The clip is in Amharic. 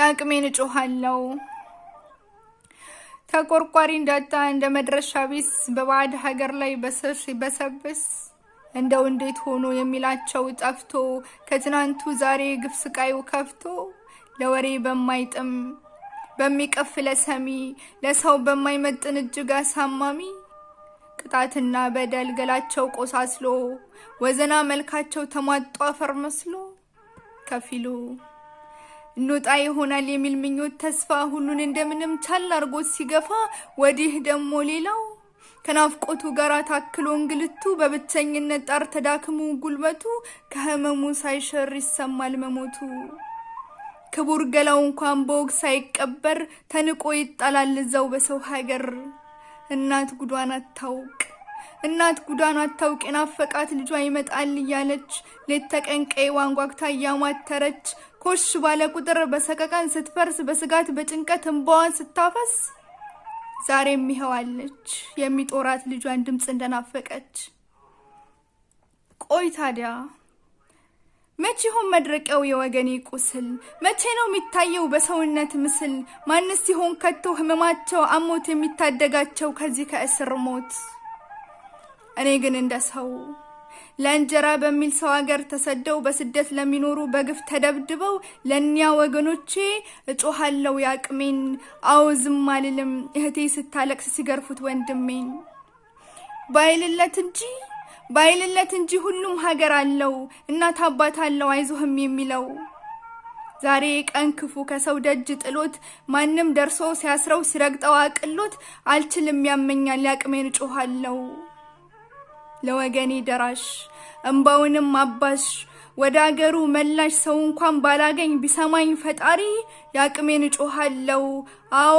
ያቅሜን እጮሃለሁ ተቆርቋሪ እንዳጣ እንደ መድረሻ ቢስ በባዕድ ሀገር ላይ በሰብስ እንደው እንዴት ሆኖ የሚላቸው ጠፍቶ ከትናንቱ ዛሬ ግፍ ስቃዩ ከፍቶ ለወሬ በማይጥም በሚቀፍ ለሰሚ ለሰው በማይመጥን እጅግ አሳማሚ ቅጣትና በደል ገላቸው ቆሳስሎ ወዘና መልካቸው ተሟጦ አፈር መስሎ ከፊሉ እንውጣ ይሆናል የሚል ምኞት ተስፋ ሁሉን እንደምንም ቻል አርጎት ሲገፋ ወዲህ ደሞ ሌላው ከናፍቆቱ ጋር ታክሎ እንግልቱ በብቸኝነት ጣር ተዳክሙ ጉልበቱ ከህመሙ ሳይሸር ይሰማል መሞቱ ክቡር ገላው እንኳን በወግ ሳይቀበር ተንቆ ይጣላል እዛው በሰው ሀገር እናት ጉዷን አታውቅ ናፈቃት ልጇ ይመጣል እያለች ሌት ተቀን ቀይ ዋንጓግታ ያማተረች ኮሽ ባለ ቁጥር በሰቀቀን ስትፈርስ በስጋት በጭንቀት እንባዋን ስታፈስ ዛሬም ይሄዋለች የሚጦራት ልጇን ድምጽ እንደናፈቀች ቆይ ታዲያ መቼ ሆን መድረቂያው የወገኔ ቁስል መቼ ነው የሚታየው በሰውነት ምስል ማንስ ይሆን ከቶ ህመማቸው አሞት የሚታደጋቸው ከዚህ ከእስር ሞት እኔ ግን እንደሰው ለእንጀራ በሚል ሰው ሀገር ተሰደው በስደት ለሚኖሩ በግፍ ተደብድበው ለኒያ ወገኖቼ እጮሃለሁ ያቅሜን አዎ ዝም አልልም እህቴ ስታለቅስ ሲገርፉት ወንድሜን ባይልለት እንጂ ሁሉም ሀገር አለው እናት አባት አለው አይዞህም የሚለው ዛሬ ቀን ክፉ ከሰው ደጅ ጥሎት ማንም ደርሶ ሲያስረው ሲረግጠው አቅሎት አልችልም ያመኛል ያቅሜን እጮሃለሁ ለወገኔ ደራሽ እንባውንም አባሽ ወደ አገሩ መላሽ ሰው እንኳን ባላገኝ ቢሰማኝ ፈጣሪ ያቅሜን እጮሃለሁ አዎ